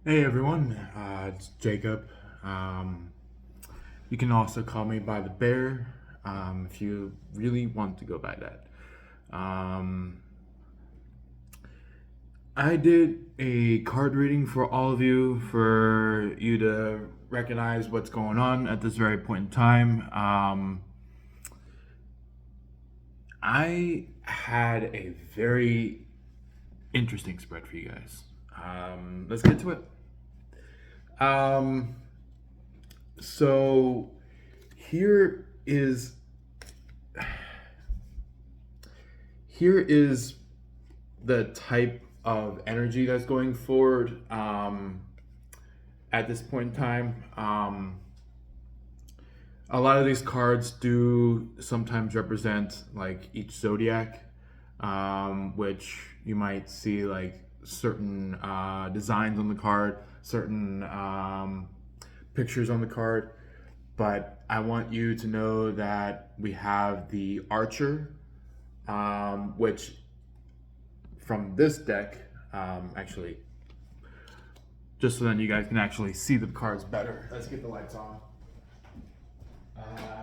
Hey everyone, it's Jacob. Um, you can also call me by the bear if you really want to go by that. Um, I did a card reading for all of you for you to recognize what's going on at this very point in time. I had a very interesting spread for you guys. Let's get to it. Um, so here is here is the type of energy that's going forward at this point in time. A lot of these cards do sometimes represent like each zodiac, which you might see like certain designs on the card, certain pictures on the card. But I want you to know that we have the Archer, which from this deck, actually, just so then you guys can actually see the cards better. Let's get the lights on. Uh,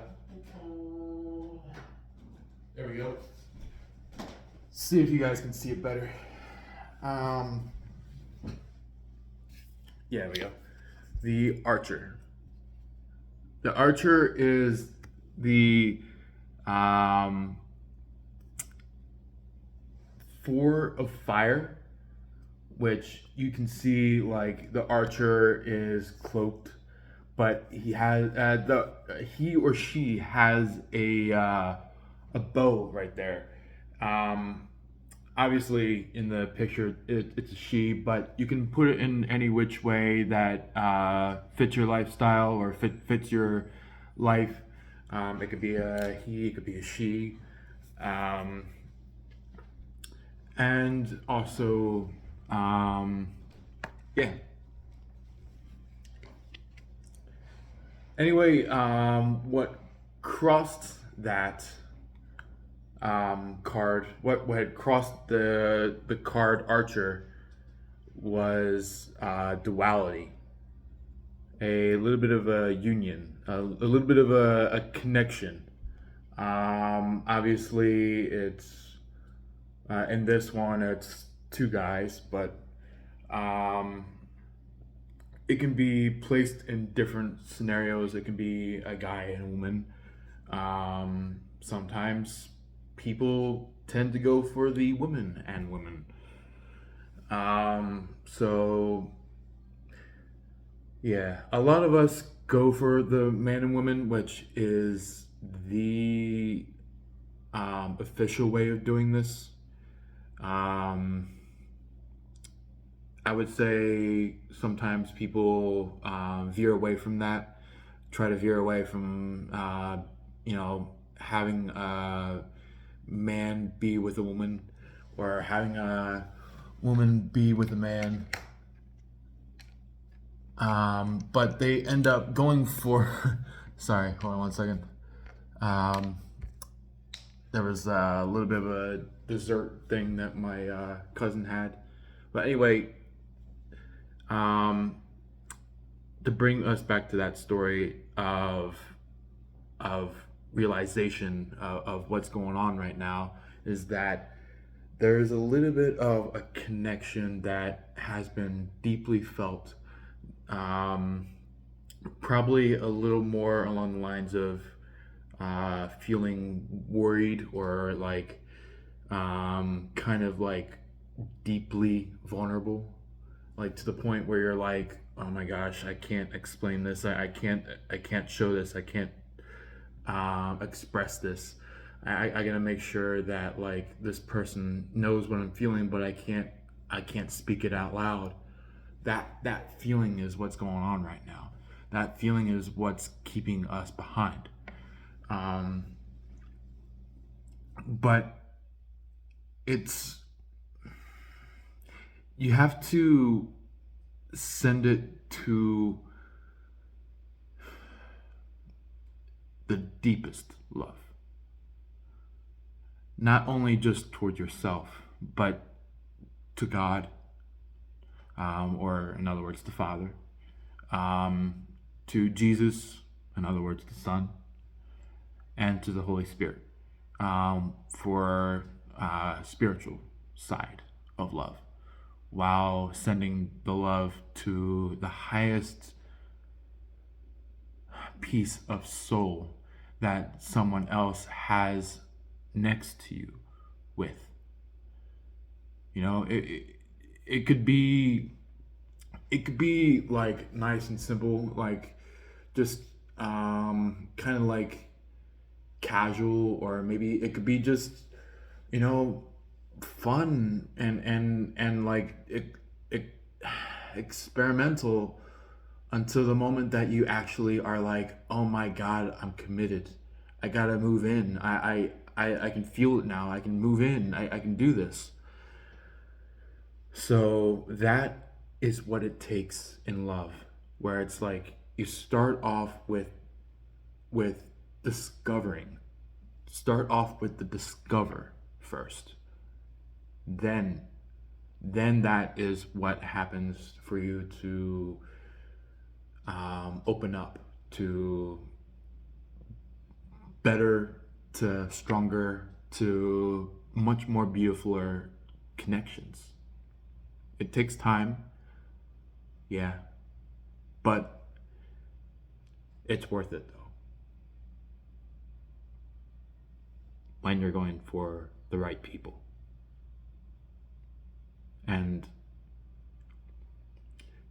there we go. See if you guys can see it better. Um, yeah, there we go. The Archer. The Archer is the um, four of fire, which you can see like the archer is cloaked, but he or she has a bow right there. Um, Obviously, in the picture, it's a she, but you can put it in any which way that fits your lifestyle or fits your life. It could be a he, it could be a she. Um, and also, um, yeah. Anyway, what crossed that card, what had crossed the card Archer was duality, a little bit of a union, a little bit of a connection. Obviously, it's in this one, it's two guys, but um, it can be placed in different scenarios. It can be a guy and a woman. Sometimes people tend to go for the women and women. So yeah, a lot of us go for the man and woman, which is the official way of doing this. Um, I would say sometimes people veer away from that, try to veer away from, having a man be with a woman or having a woman be with a man. But they end up going for, sorry, hold on one second. Um, there was a little bit of a dessert thing that my cousin had. But anyway, um, to bring us back to that story of realization of what's going on right now is that there's a little bit of a connection that has been deeply felt, um, probably a little more along the lines of feeling worried or like kind of like deeply vulnerable, like to the point where you're like, oh my gosh, I can't explain this. I can't show this. I can't express this. I gotta make sure that like this person knows what I'm feeling, but I can't speak it out loud. That feeling is what's going on right now. That feeling is what's keeping us behind. Um, but it's you have to send it to the deepest love, not only just toward yourself, but to God, or in other words, the Father, to Jesus, in other words, the Son, and to the Holy Spirit, for spiritual side of love, while sending the love to the highest piece of soul that someone else has next to you with. You know, it could be like nice and simple, like just kind of like casual, or maybe it could be just, you know, fun and like experimental, until the moment that you actually are like, oh my God, I'm committed. I gotta move in. I can feel it now. I can move in. I can do this. So that is what it takes in love, where it's like you start off with discovering. Start off with the discover first. Then that is what happens for you to open up to better, to stronger, to much more beautifuler connections. It takes time, yeah, but it's worth it though, when you're going for the right people. And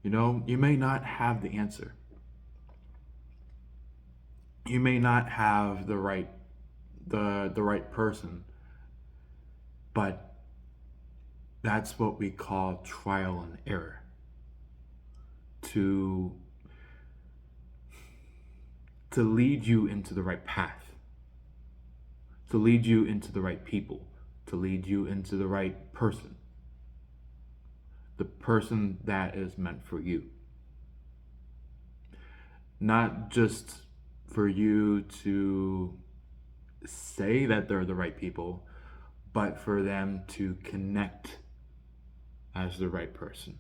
you know, you may not have the answer. You may not have the right person, but that's what we call trial and error. To lead you into the right path, to lead you into the right people, to lead you into the right person, the person that is meant for you. Not just for you to say that they're the right people, but for them to connect as the right person.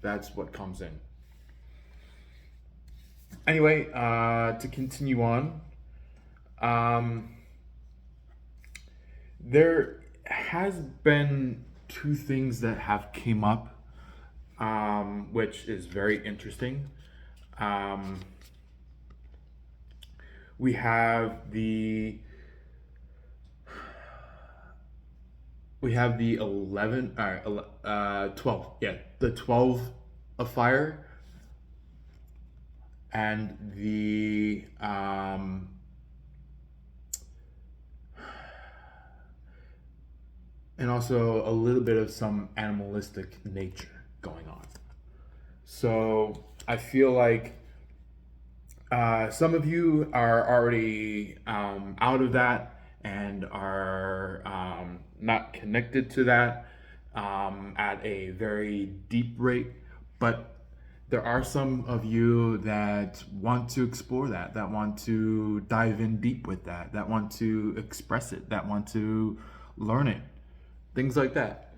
That's what comes in. Anyway, to continue on, there has been two things that have came up, which is very interesting. We have the 11, 12, yeah, the 12 of fire, and the and also a little bit of some animalistic nature going on. So I feel like some of you are already out of that and are not connected to that at a very deep rate, but there are some of you that want to explore that, that want to dive in deep with that, that want to express it, that want to learn it, things like that.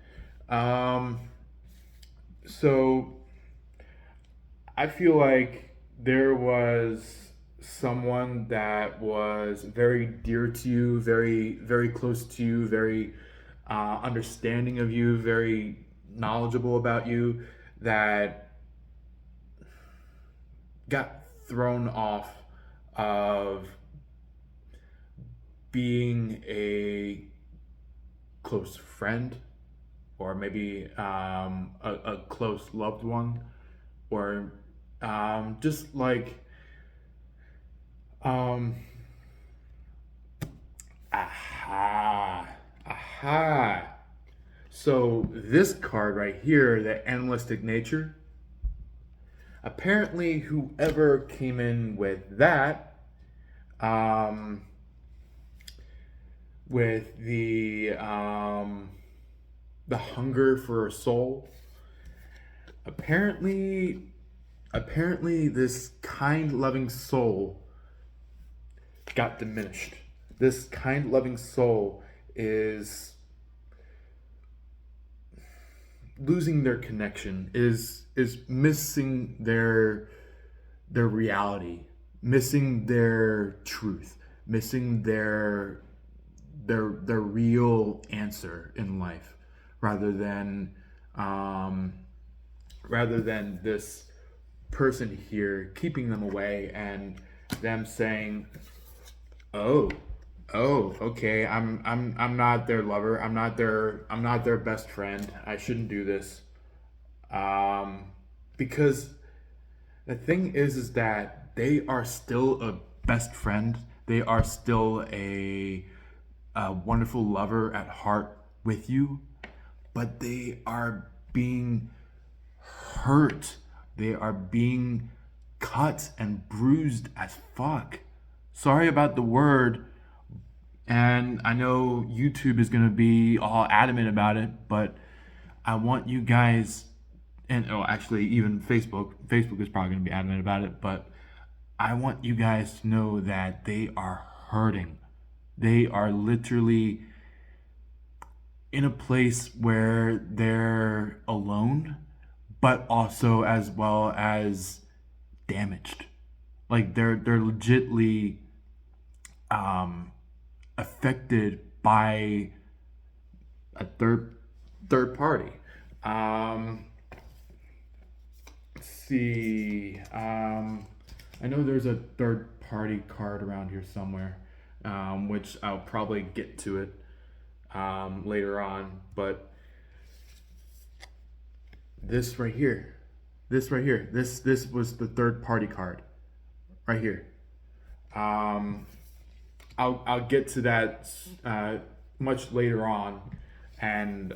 So I feel like there was someone that was very dear to you, very, very close to you, very understanding of you, very knowledgeable about you, that got thrown off of being a close friend, or maybe a close loved one, or just like aha. So this card right here, the animalistic nature, apparently whoever came in with that, with the hunger for a soul, apparently this kind loving soul got diminished. This kind loving soul is losing their connection, is missing their reality, missing their truth, missing their real answer in life, rather than um, rather than this person here keeping them away and them saying, "Oh, okay, I'm not their lover. I'm not their best friend. I shouldn't do this." Um, because the thing is that they are still a best friend. They are still a wonderful lover at heart with you, but they are being hurt. They are being cut and bruised as fuck. Sorry about the word, and I know YouTube is gonna be all adamant about it, but I want you guys, and oh, actually, even Facebook is probably gonna be adamant about it, but I want you guys to know that they are hurting. They are literally in a place where they're alone, but also as well as damaged. Like they're legitly um, affected by a third party. Um, let's see. I know there's a third party card around here somewhere, which I'll probably get to it later on. But this right here, this was the third party card right here. Um, I'll get to that much later on, and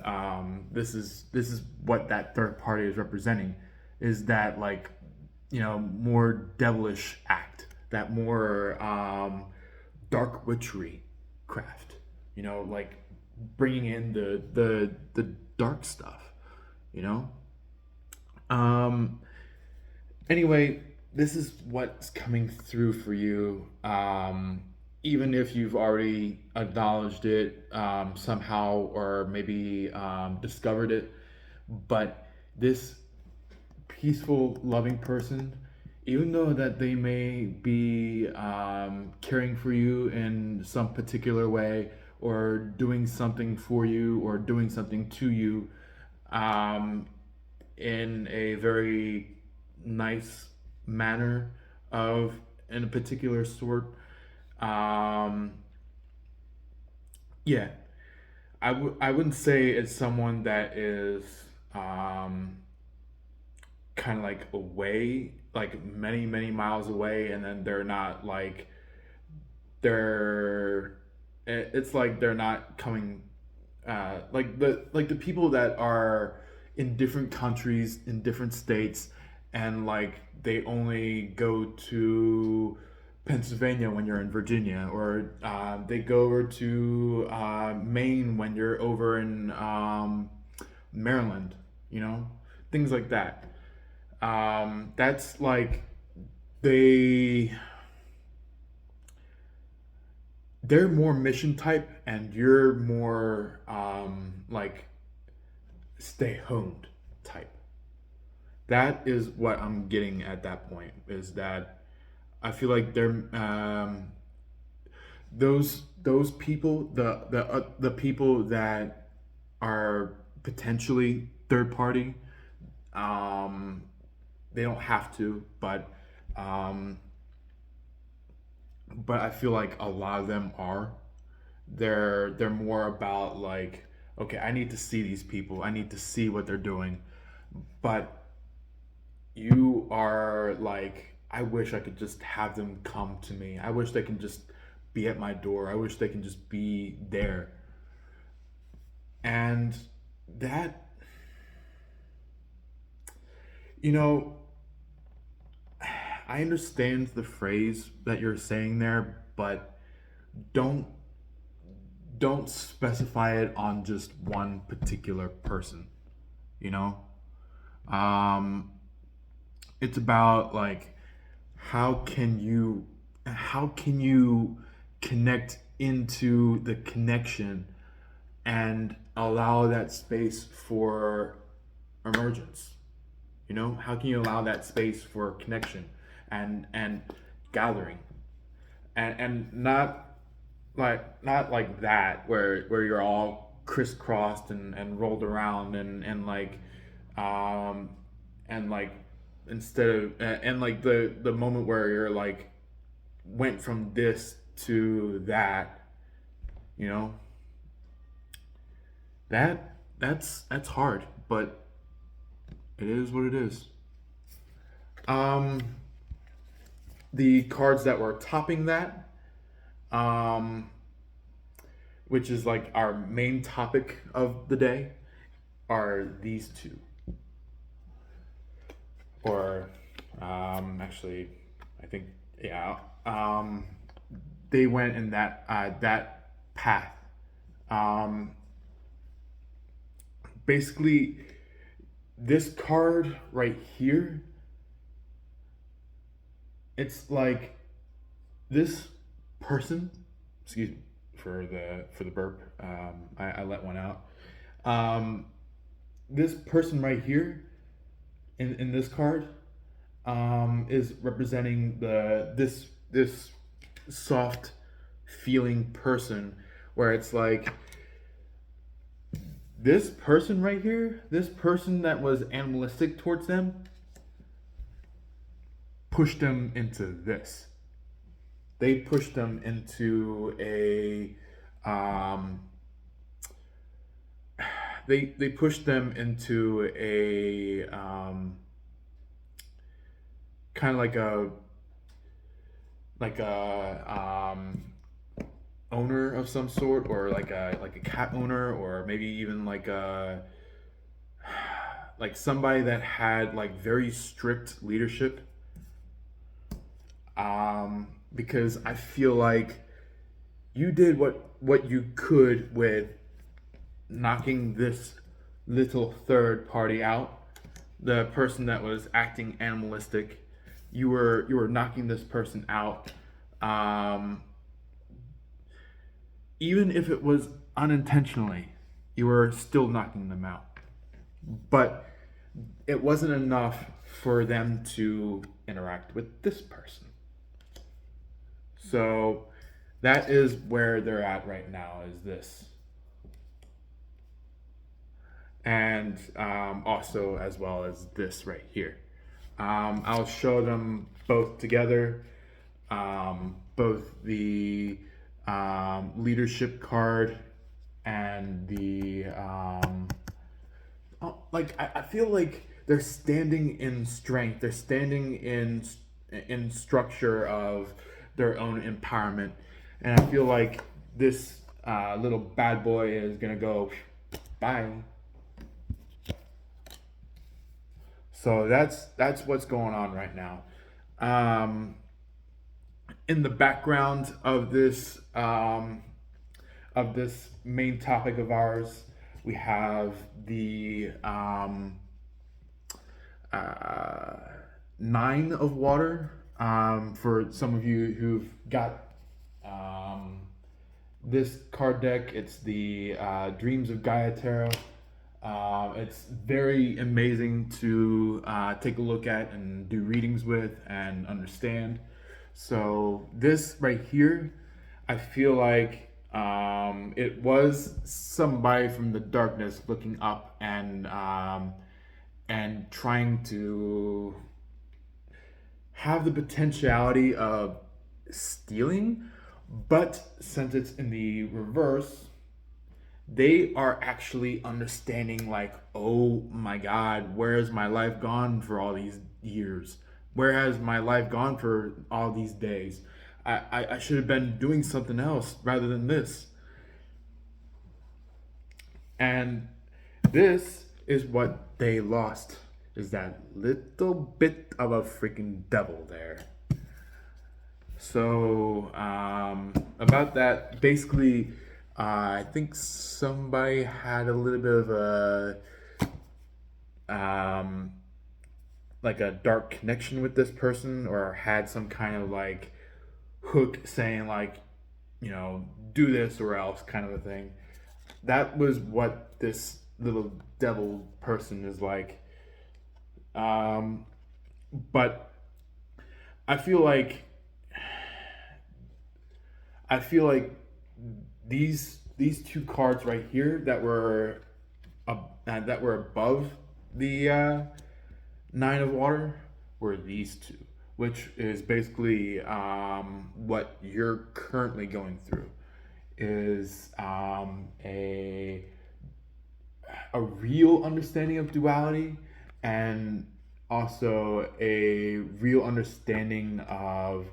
this is what that third party is representing, is that, like, more devilish act, that more dark witchery craft, like bringing in the dark stuff, you know. Um, anyway, this is what's coming through for you. Even if you've already acknowledged it somehow, or maybe discovered it, but this peaceful, loving person, even though that they may be caring for you in some particular way, or doing something for you, or doing something to you, um, in a very nice manner, of in a particular sort. Um, yeah, I wouldn't say it's someone that is um, kind of like away, like many miles away, and then they're not like they're. It's like they're not coming. Like the people that are in different countries, in different states, and like they only go to Pennsylvania when you're in Virginia, or they go over to Maine when you're over in Maryland, things like that. That's like they they're more mission type, and you're more like stay honed type. That is what I'm getting at that point, is that I feel like they're those people, the people that are potentially third party. um they don't have to, um but I feel like a lot of them are. They're more about like, okay, I need to see these people, I need to see what they're doing. But you are like, I wish I could just have them come to me. I wish they can just be at my door. I wish they can just be there. And that, you know, I understand the phrase that you're saying there, but don't don't specify it on just one particular person, you know? Um it's about like, how can you how can you connect into the connection, and allow that space for emergence? You know, how can you allow that space for connection and gathering, and not like that where you're all crisscrossed and rolled around um and like instead of and like the moment where you're like went from this to that, you know, that's hard, but it is what it is. Um, the cards that were topping that, um, which is like our main topic of the day, are these two. Or, actually, I think, yeah, they went in that path. Um, Basically, this card right here, it's like this person. Excuse me for the burp. I let one out. Um, this person right here in this card is representing this soft feeling person, where it's like this person right here, this person that was animalistic towards them, pushed them into this. They pushed them into a they pushed them into a kind of like a owner of some sort, or like a cat owner, or maybe even like somebody that had like very strict leadership. Because I feel like you did what you could with knocking this little third party out, the person that was acting animalistic. You were knocking this person out, um, even if it was unintentionally. You were still knocking them out, but it wasn't enough for them to interact with this person. So that is where they're at right now, is this. And also as well as this right here. I'll show them both together, both the leadership card and the I feel like they're standing in strength. They're standing in structure of their own empowerment, and I feel like this little bad boy is gonna go bye. So that's what's going on right now. Um, in the background of this main topic of ours, we have the uh, nine of water. For some of you who've got this card deck, it's the Dreams of Gaia Tarot. It's very amazing to take a look at and do readings with and understand. So this right here, I feel like it was somebody from the darkness looking up and trying to have the potentiality of stealing, but since it's in the reverse, they are actually understanding, like, oh my god, where has my life gone for all these years? Where has my life gone for all these days? I should have been doing something else rather than this. And this is what they lost, is that little bit of a freaking devil there. So about that, basically, I think somebody had a little bit of like a dark connection with this person, or had some kind of like hook saying, like, you know, do this or else kind of a thing. That was what this little devil person is like. Um, but I feel like I feel like these two cards right here that were above the nine of water were these two, which is basically what you're currently going through is a real understanding of duality and also a real understanding of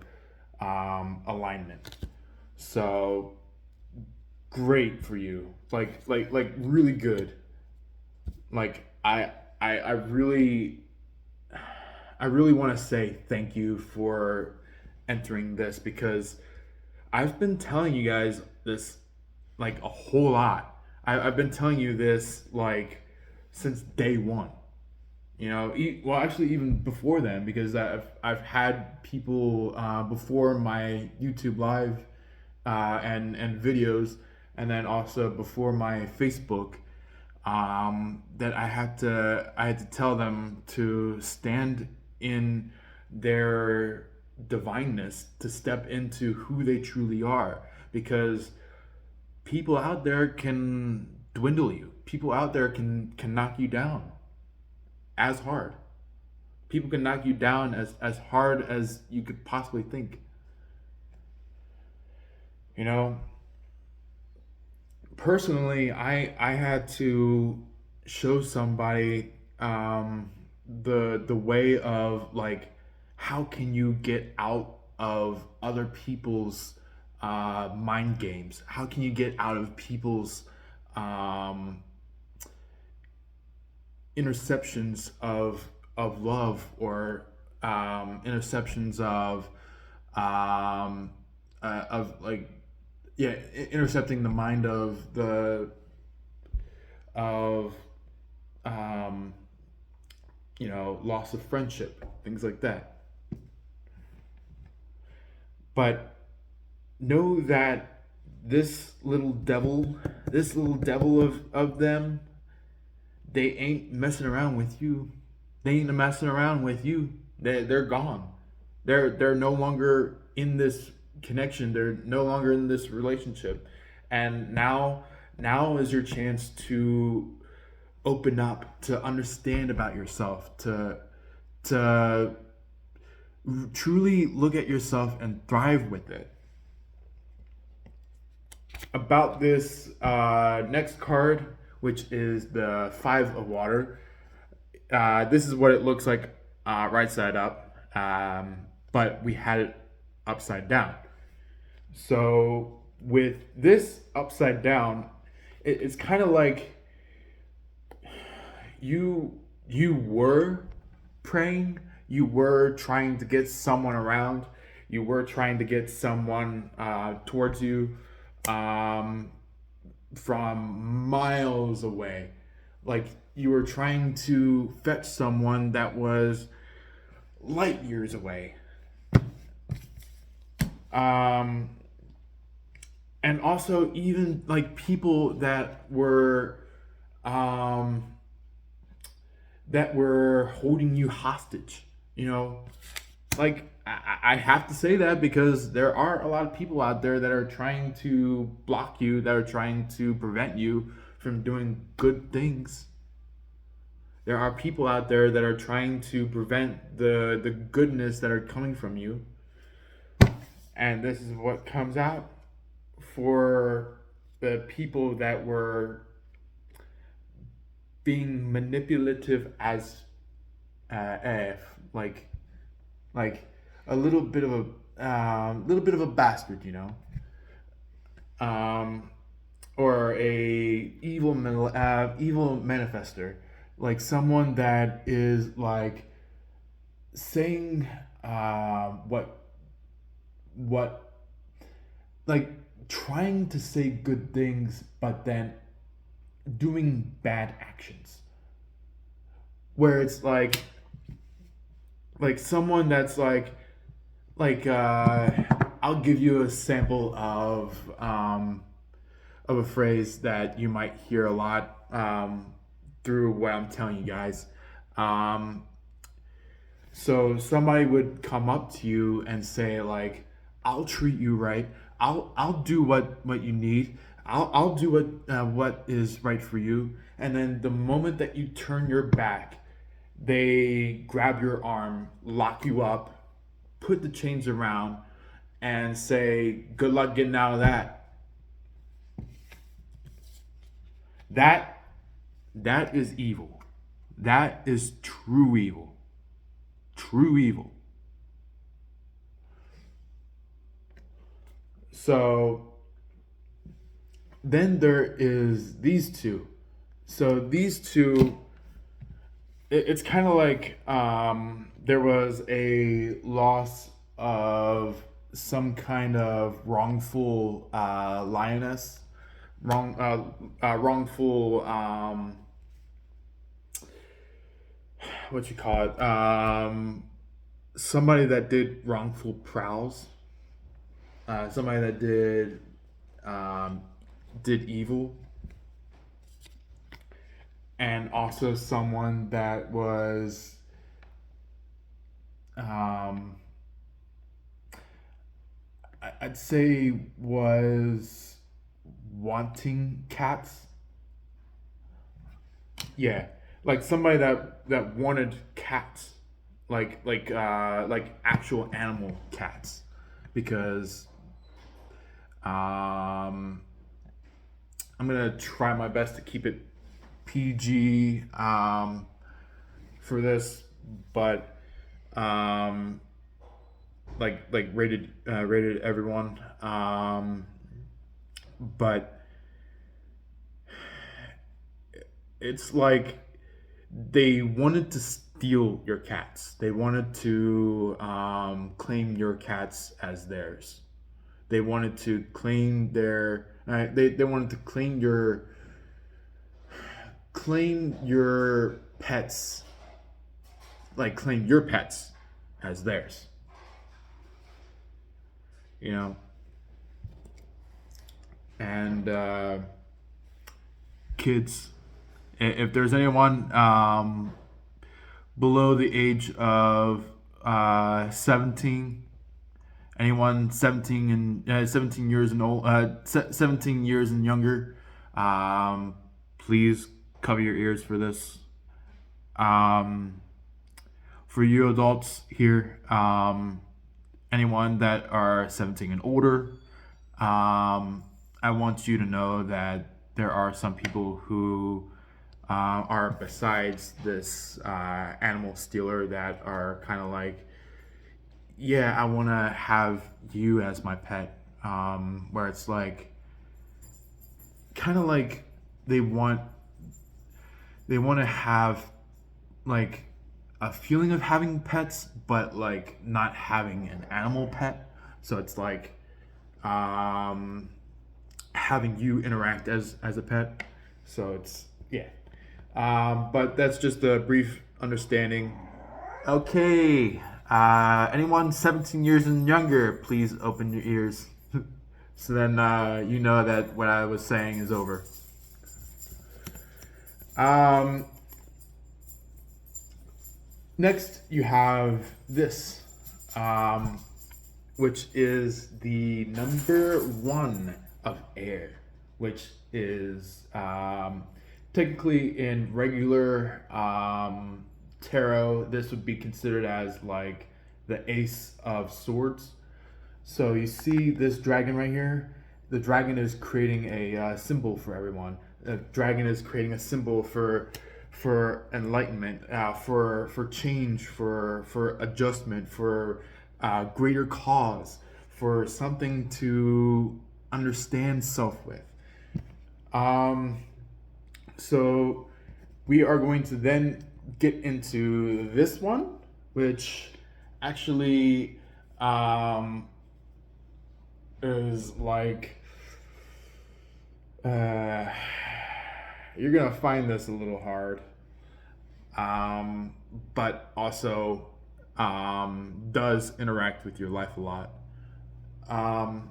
alignment. So great for you, like really good. Like I really want to say thank you for entering this because I've been telling you guys this like a whole lot. I've been telling you this like since day one. You know, well, actually, even before then, because I've had people before my YouTube live and videos, and then also before my Facebook, that I had to tell them to stand in their divineness, to step into who they truly are, because people out there can dwindle you. People out there can knock you down as hard. People can knock you down as hard as you could possibly think. You know, personally, I had to show somebody the way of like how can you get out of other people's mind games? How can you get out of people's um, interceptions of love or interceptions of like yeah intercepting the mind of um, loss of friendship, things like that. But know that this little devil of them, they ain't messing around with you. They ain't messing around with you. They're gone. They're no longer in this connection. They're no longer in this relationship. And now is your chance to open up, to understand about yourself, to truly look at yourself and thrive with it. About this next card, which is the Five of Water. This is what it looks like right side up, but we had it upside down. So with this upside down, it's kind of like you were praying, you were trying to get someone around, you were trying to get someone towards you from miles away. Like you were trying to fetch someone that was light years away. And also even like people that were holding you hostage, you know, like I have to say that because there are a lot of people out there that are trying to block you, that are trying to prevent you from doing good things. There are people out there that are trying to prevent the goodness that are coming from you. And this is what comes out for the people that were being manipulative as if like a little bit of a bastard, you know, or a evil manifester, like someone that is like saying what like trying to say good things but then doing bad actions, where it's like someone that's I'll give you a sample of a phrase that you might hear a lot through what I'm telling you guys. Um, so somebody would come up to you and say like, "I'll treat you right. I'll do what you need. I'll do what is right for you." And then the moment that you turn your back, they grab your arm, lock you up, put the chains around, and say, "Good luck getting out of that." That that is evil. That is true evil. True evil. So then there is these two. So these two, it's kind of like there was a loss of some kind of wrongful lioness, wrongful what you call it, somebody that did wrongful prowls, somebody that um, did evil, and also someone that was um, I'd say was wanting cats. Yeah, like somebody that wanted cats, like actual animal cats, because I'm gonna try my best to keep it PG for this, but um, like rated everyone. But it's like they wanted to steal your cats. They wanted to claim your cats as theirs. They wanted to claim their. They wanted to claim your pets, like claim your pets as theirs. You know, and kids, if there's anyone below the age of 17, anyone 17 years and 17 years and younger, please cover your ears for this. For you adults here, anyone that are 17 and older, I want you to know that there are some people who are besides this animal stealer that are kind of like, yeah, I want to have you as my pet. Where it's like, kind of like they want to have like a feeling of having pets, but like not having an animal pet. So it's like having you interact as a pet. So it's yeah. But that's just a brief understanding. Okay. Anyone 17 years and younger, please open your ears. So then you know that what I was saying is over. Um, Next, you have this, which is the number one of air, which is technically in regular tarot, this would be considered as like the ace of swords. So you see this dragon right here. The dragon is creating a symbol for everyone. The dragon is creating a symbol for enlightenment, for change, for adjustment, for greater cause, for something to understand self with. So we are going to then get into this one, which actually is like you're gonna find this a little hard, but also does interact with your life a lot. Um,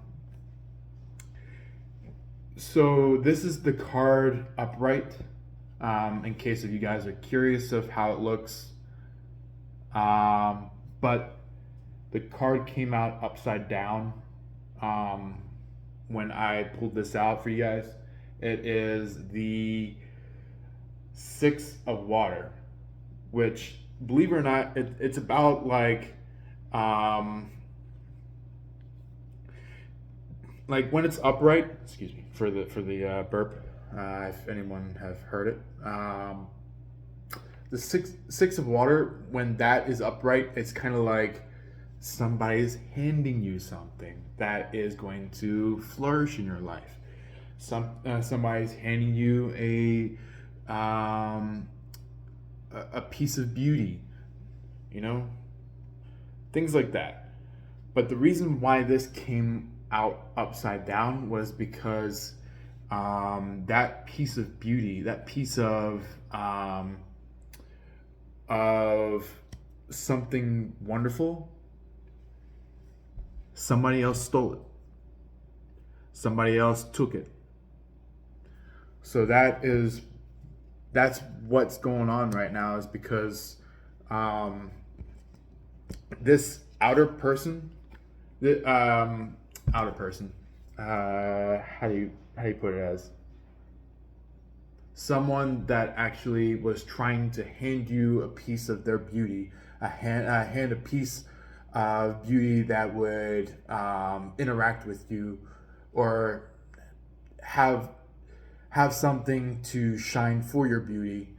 so this is the card upright. in case if you guys are curious of how it looks. But the card came out upside down um, when I pulled this out for you guys. It is the Six of Water, which, believe it or not, it's about um, like when it's upright. Excuse me for the burp. If anyone have heard it, the six of water, when that is upright, it's kind of like somebody's handing you something that is going to flourish in your life. Somebody's handing you a piece of beauty, you know, things like that. But the reason why this came out upside down was because that piece of beauty, that piece of something wonderful, somebody else stole it. Somebody else took it. So that's what's going on right now, is because this outer person, how do you put it, as someone that actually was trying to hand you a piece of their beauty, hand a piece of beauty that would interact with you, or have something to shine for your beauty.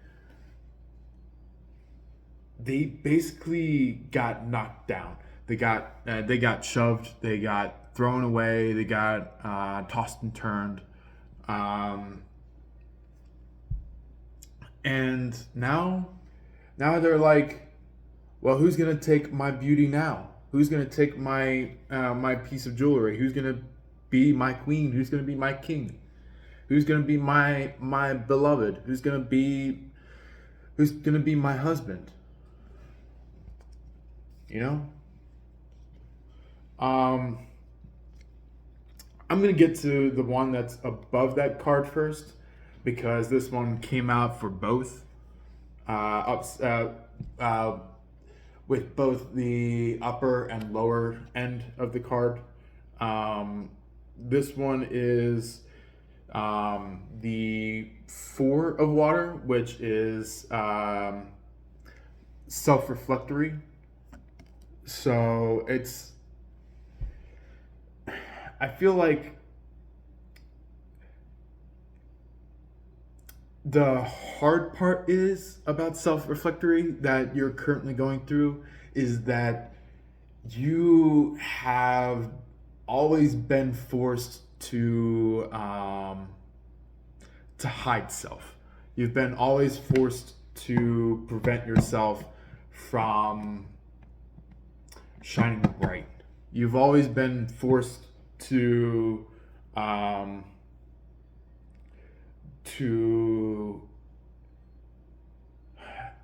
They basically got knocked down. They got shoved. They got thrown away. They got tossed and turned. And now they're like, well, who's gonna take my beauty now? Who's gonna take my my piece of jewelry? Who's gonna be my queen? Who's gonna be my king? Who's gonna be my beloved? Who's gonna be my husband? You know? I'm gonna get to the one that's above that card first, because this one came out for both, with both the upper and lower end of the card. This one is the Four of Water, which is self-reflectory. So I feel like the hard part is about self-reflectory that you're currently going through is that you have always been forced to hide self. You've been always forced to prevent yourself from shining bright. You've always been forced to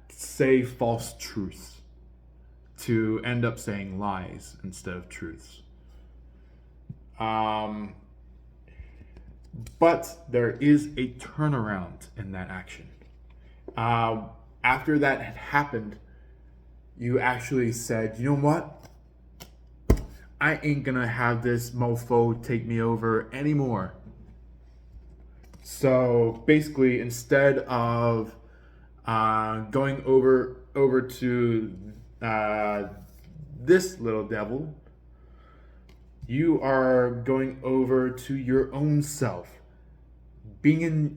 say false truths, to end up saying lies instead of truths. But there is a turnaround in that action. After that had happened, you actually said, you know what? I ain't gonna have this mofo take me over anymore. So basically, instead of going over to this little devil, you are going over to your own self, being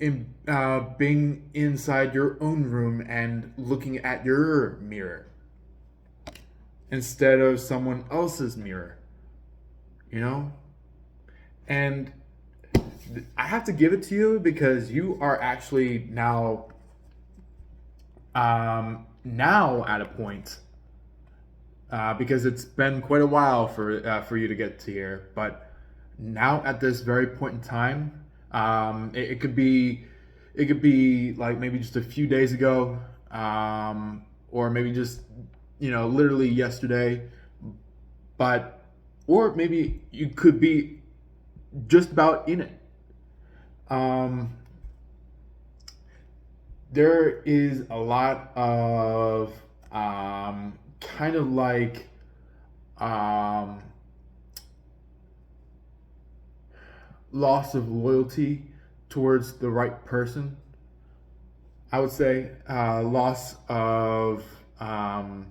being inside your own room and looking at your mirror instead of someone else's mirror, you know? And I have to give it to you, because you are actually now at a point, because it's been quite a while for you to get to here, but now at this very point in time, it could be like maybe just a few days ago, or maybe just, you know, literally yesterday, or maybe you could be just about in it. there is a lot of kind of like um, loss of loyalty towards the right person. I would say loss of um,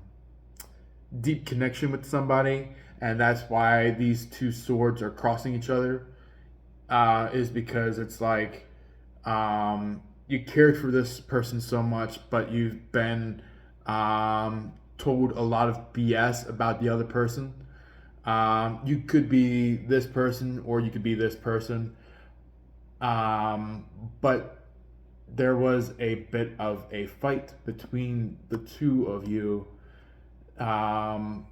deep connection with somebody, and that's why these two swords are crossing each other. Is because it's like you cared for this person so much, but you've been told a lot of BS about the other person. You could be this person, or you could be this person, but there was a bit of a fight between the two of you, um,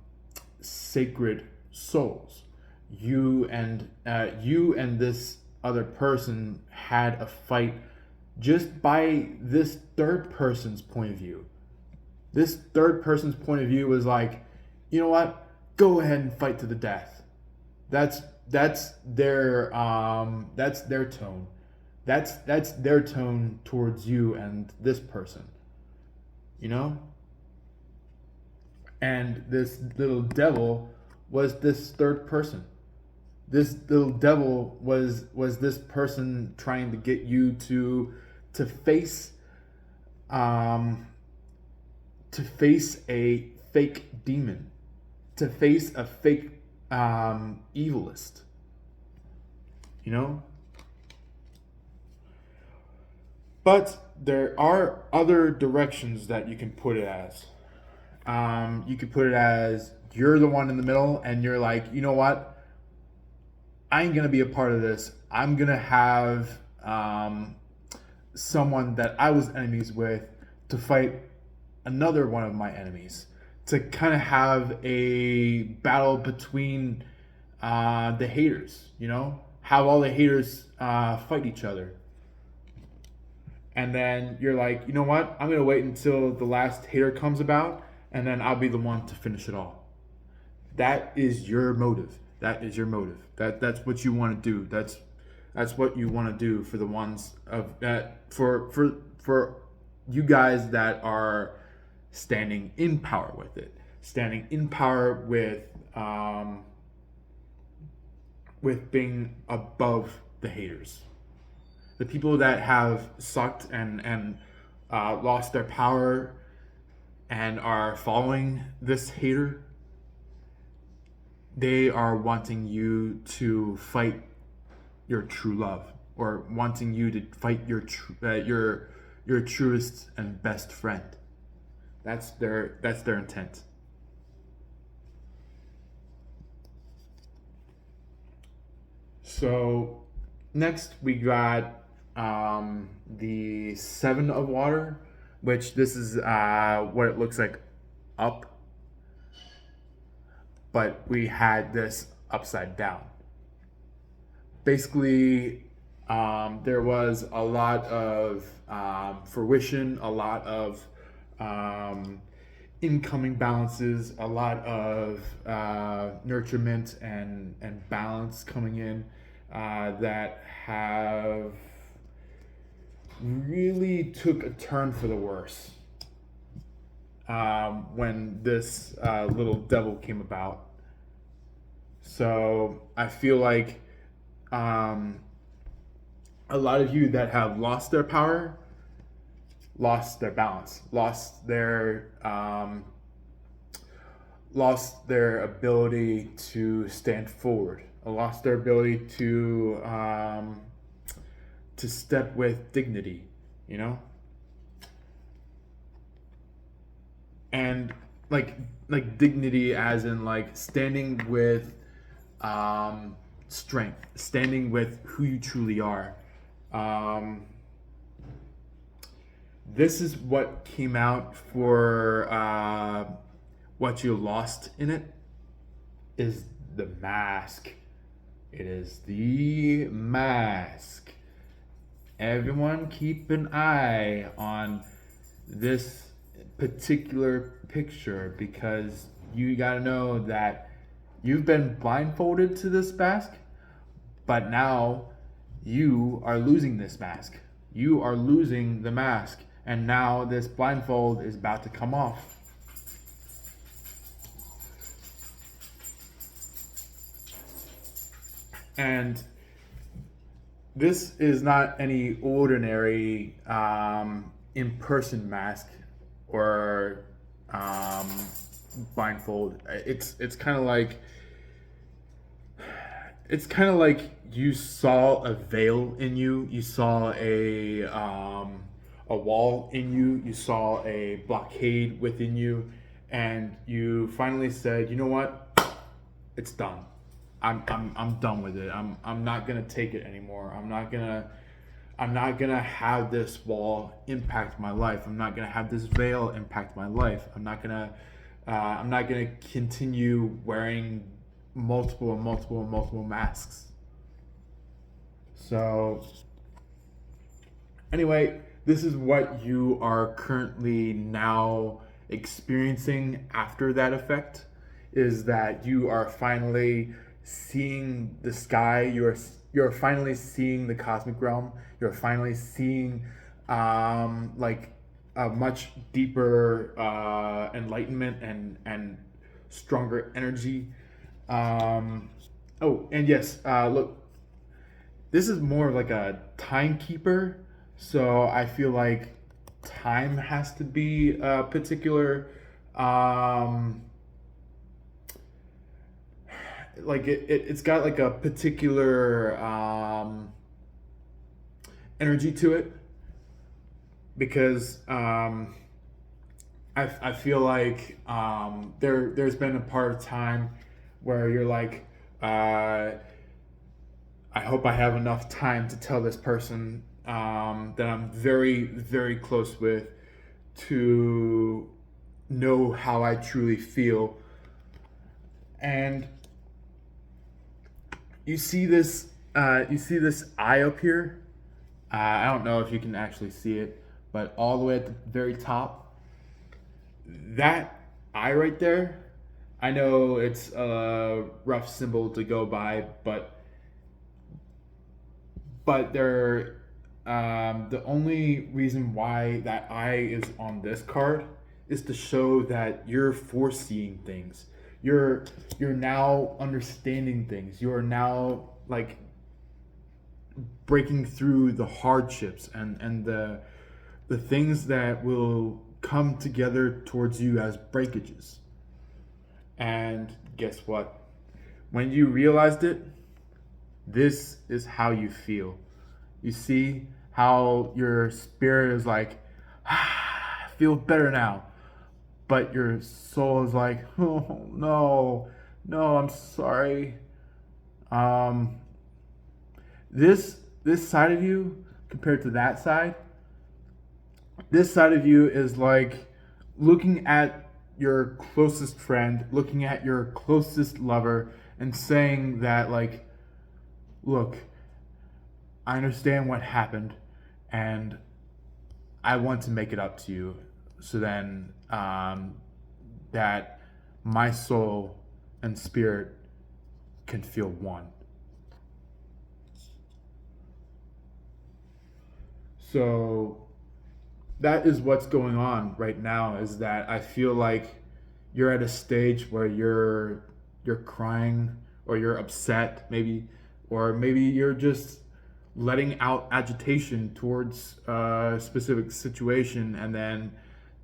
sacred souls. You and this other person had a fight just by this third person's point of view. This third person's point of view was like, you know what? Go ahead and fight to the death. That's their tone. That's their tone towards you and this person. You know? And this little devil was this third person. This little devil was this person trying to get you to face um to face a fake demon, to face a fake evilist, you know. But there are other directions that you can put it as. You could put it as you're the one in the middle, and you're like, you know what, I ain't gonna be a part of this. I'm gonna have someone that I was enemies with to fight another one of my enemies, to kind of have a battle between the haters, you know, have all the haters fight each other. And then you're like, you know what, I'm gonna wait until the last hater comes about, and then I'll be the one to finish it all. That is your motive. That is your motive. That's what you want to do. That's what you want to do for the ones of that for you guys that are standing in power with it, standing in power with being above the haters, the people that have sucked and lost their power and are following this hater. They are wanting you to fight your true love, or wanting you to fight your truest and best friend. That's their intent. So next we got the Seven of Water, which this is what it looks like up, but we had this upside down. Basically, there was a lot of fruition, a lot of incoming balances, a lot of nurturement and balance coming in that have really took a turn for the worse when this little devil came about. So I feel like a lot of you that have lost their power, lost their balance, lost their ability to stand forward, lost their ability to step with dignity, you know. And like dignity as in like standing with strength, standing with who you truly are. This is what came out for what you lost in it is the mask. It is the mask. Everyone keep an eye on this particular picture, because you got to know that you've been blindfolded to this mask, but now you are losing this mask. You are losing the mask, And now this blindfold is about to come off. And this is not any ordinary in-person mask or um, blindfold. It's kind of like you saw a veil in you. You saw a wall in you. You saw a blockade within you, and you finally said, "You know what? It's done. I'm done with it. I'm not gonna take it anymore. I'm not gonna have this wall impact my life. I'm not gonna have this veil impact my life. I'm not gonna continue wearing multiple masks." So anyway, this is what you are currently now experiencing after that effect, is that you are finally seeing the sky, you're finally seeing the cosmic realm, you're finally seeing like a much deeper enlightenment and stronger energy. Oh, and yes, look, this is more of like a timekeeper, so I feel like time has to be a particular um like it's got like a particular energy to it, because I feel like there's been a part of time where you're like, I hope I have enough time to tell this person that I'm very, very close with to know how I truly feel. And you see this eye up here. I don't know if you can actually see it, but all the way at the very top, that eye right there. I know it's a rough symbol to go by, but the only reason why that eye is on this card is to show that you're foreseeing things. You're now understanding things. You're now like breaking through the hardships and the things that will come together towards you as breakages. And guess what? When you realized it, this is how you feel. You see how your spirit is like, I feel better now. But your soul is like, oh no, no, I'm sorry. Um, this side of you compared to that side, this side of you is like looking at your closest friend, looking at your closest lover, and saying that like, look, I understand what happened, and I want to make it up to you. So then, that my soul and spirit can feel one. So that is what's going on right now. Is that I feel like you're at a stage where you're crying, or you're upset, maybe, or maybe you're just letting out agitation towards a specific situation, and then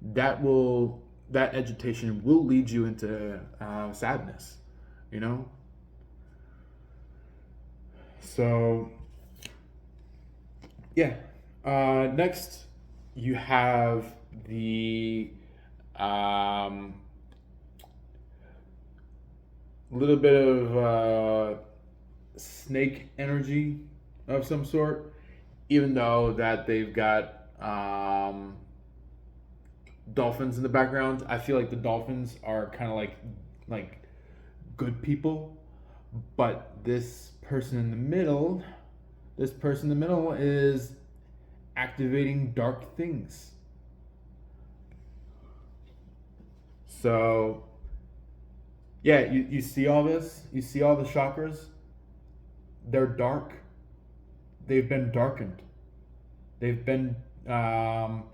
that agitation will lead you into sadness, you know. So yeah, next you have the um, little bit of snake energy of some sort, even though that they've got dolphins in the background. I feel like the dolphins are kind of like good people, but this person in the middle is activating dark things. So yeah, you see all this? You see all the chakras? They're dark. They've been darkened. They've been um,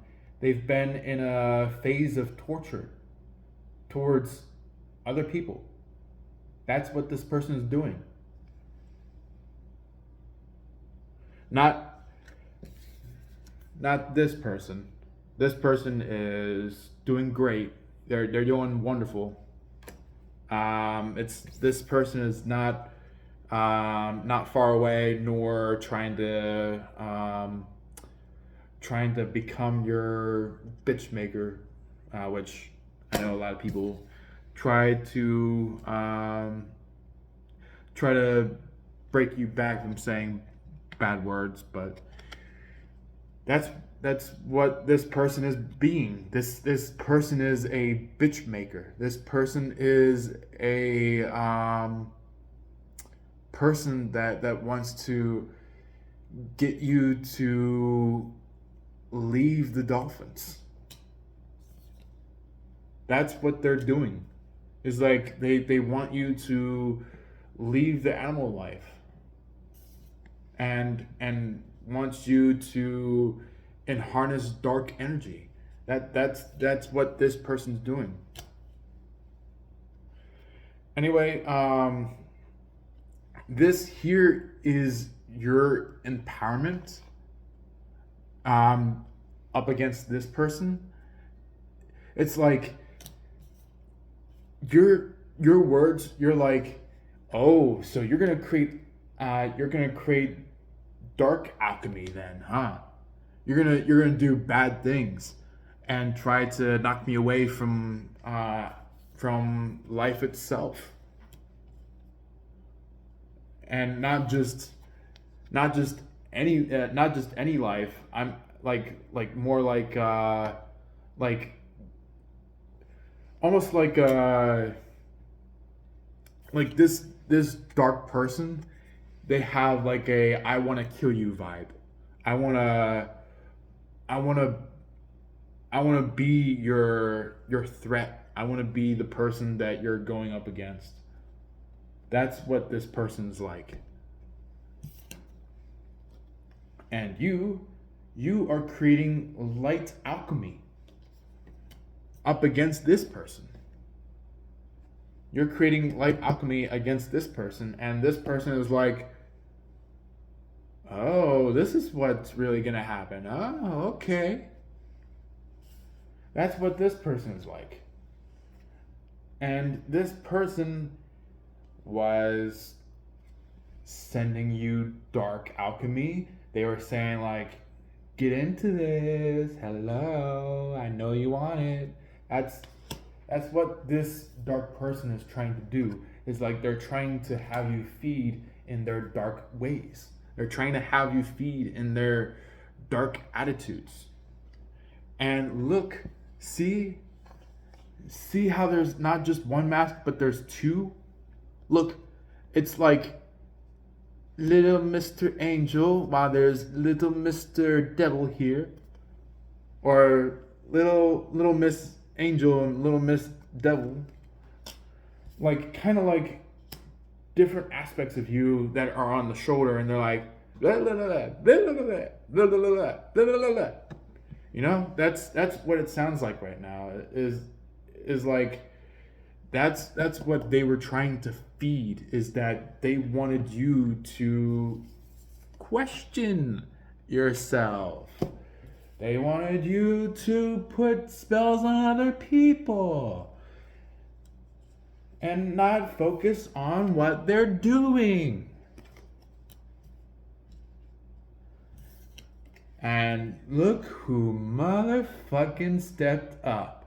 They've been in a phase of torture towards other people. That's what this person is doing. Not not this person. This person is doing great. They're doing wonderful. It's this person is not far away, nor trying to become your bitch maker, which I know a lot of people try to break you back from saying bad words, but that's what this person is being. This person is a bitch maker. This person is a person that wants to get you to leave the dolphins. That's what they're doing. Is like they want you to leave the animal life and wants you to and harness dark energy. That's what this person's doing. Anyway, this here is your empowerment up against this person. It's like your words. You're like, oh, so you're gonna create dark alchemy then, huh? You're gonna do bad things and try to knock me away from life itself, and not just any life. I'm like more like almost like this dark person. They have like a I want to kill you vibe. I want to be your threat. I want to be the person that you're going up against. That's what this person's like. And you are creating light alchemy up against this person. You're creating light alchemy against this person, and this person is like, oh, this is what's really gonna happen. Oh, okay. That's what this person is like. And this person was sending you dark alchemy. They were saying like, get into this. Hello, I know you want it. That's what this dark person is trying to do. Is like they're trying to have you feed in their dark ways. They're trying to have you feed in their dark attitudes. And look, see how there's not just one mask, but there's two? Look, it's like little Mr. Angel, while there's little Mr. Devil here. Or little Miss Angel and little Miss Devil. Like, kind of like different aspects of you that are on the shoulder, and they're like, blah, blah, blah, blah, blah, blah, blah, blah, blah, blah, blah, blah. You know, that's what it sounds like right now. Is like that's what they were trying to feed. Is that they wanted you to question yourself. They wanted you to put spells on other people and not focus on what they're doing. And look who motherfucking stepped up.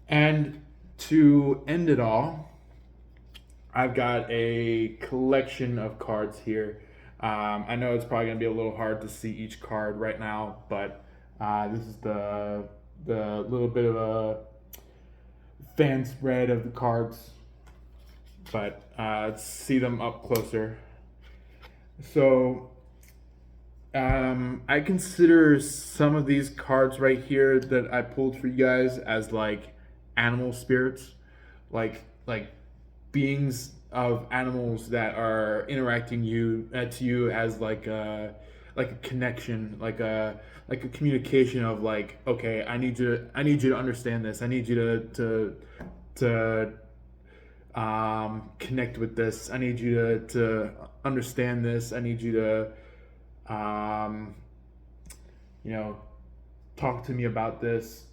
And to end it all, I've got a collection of cards here. I know it's probably going to be a little hard to see each card right now, but this is the little bit of a fan spread of the cards. But let's see them up closer. So I consider some of these cards right here that I pulled for you guys as like animal spirits, like beings of animals that are interacting to you as like a connection, like a communication of like, okay, I need you to understand this. I need you to connect with this. I need you to understand this. I need you to you know, talk to me about this,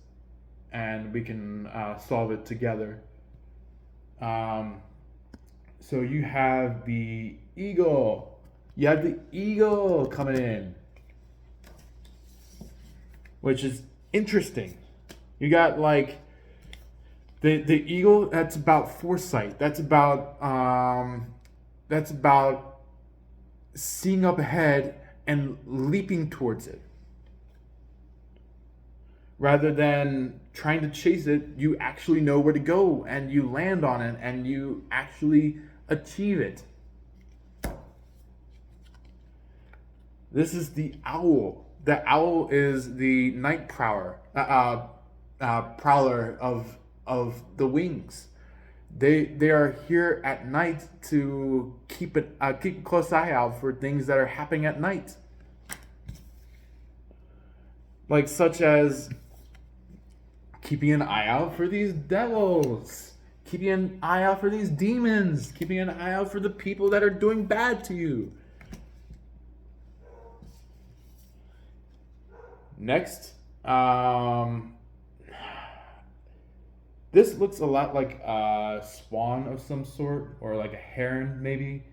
and we can solve it together. Um, so you have the eagle. You have the eagle coming in, which is interesting. You got like the eagle. That's about foresight. That's about seeing up ahead and leaping towards it. Rather than trying to chase it, you actually know where to go and you land on it and you actually achieve it. This is the owl. The owl is the night prowler of the wings. They are here at night to keep a close eye out for things that are happening at night, like such as keeping an eye out for these devils, keeping an eye out for these demons, keeping an eye out for the people that are doing bad to you. Next, this looks a lot like a swan of some sort, or like a heron, maybe.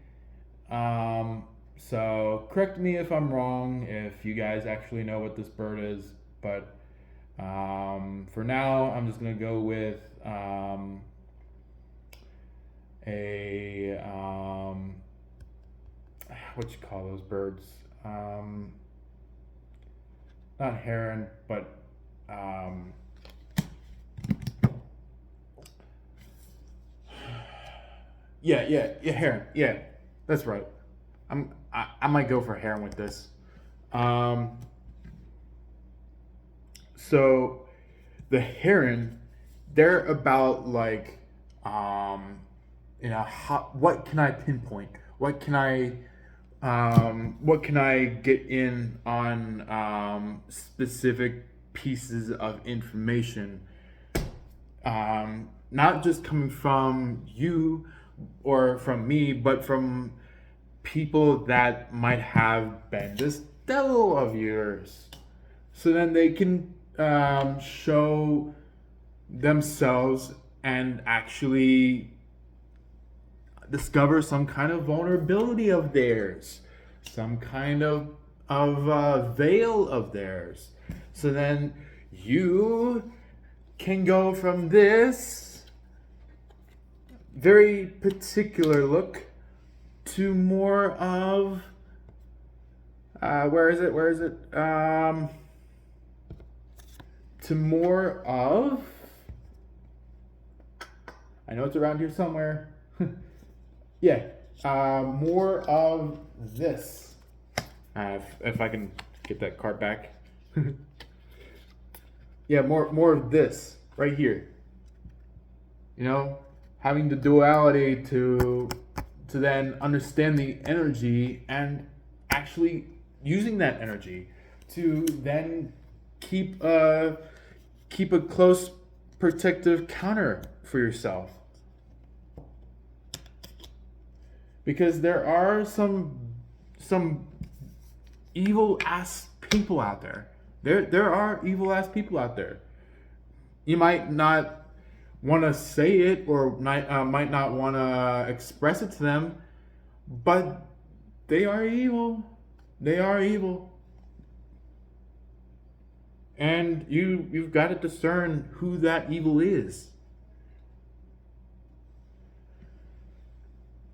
So correct me if I'm wrong, if you guys actually know what this bird is, but for now, I'm just gonna go with a what you call those birds? Not heron, but yeah, heron. Yeah, that's right. I might go for heron with this. Um, so the heron, they're about like, what can I pinpoint? What can I get in on specific pieces of information? Not just coming from you or from me, but from people that might have been this devil of yours. So then they can show themselves and actually discover some kind of vulnerability of theirs, some kind of veil of theirs. So then you can go from this very particular look to more of where is it? Where is it? To more of, I know it's around here somewhere. Yeah, more of this. If I can get that card back. Yeah, more of this right here. You know, having the duality to then understand the energy and actually using that energy to then keep a close protective counter for yourself. Because there are some evil ass people out there. There are evil ass people out there. You might not want to say it or might not want to express it to them, but they are evil. They are evil. And you've got to discern who that evil is.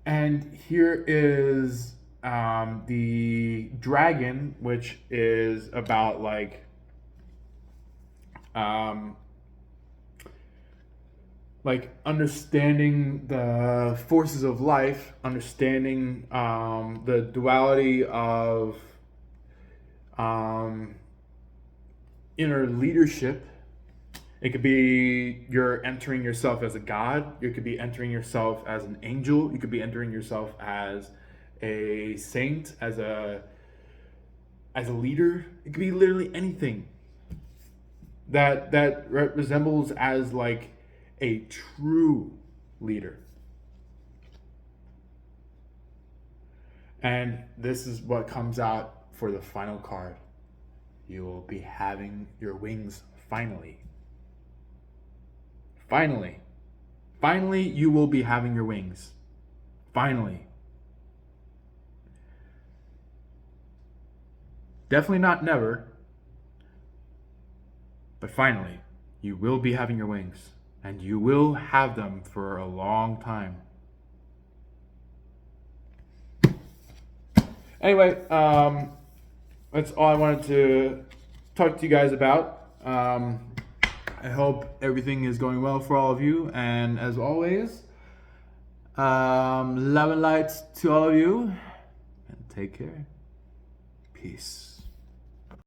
And here is the dragon, which is about like understanding the forces of life, understanding the duality of inner leadership, It could be you're entering yourself as a god. You could be entering yourself as an angel. You could be entering yourself as a saint, as a leader. It could be literally anything that resembles as like a true leader. And this is what comes out for the final card. You will be having your wings finally. Finally. Finally, you will be having your wings. Finally. Definitely not never, but finally, you will be having your wings, and you will have them for a long time. Anyway, that's all I wanted to talk to you guys about. I hope everything is going well for all of you, and as always, love and light to all of you, and take care. Peace.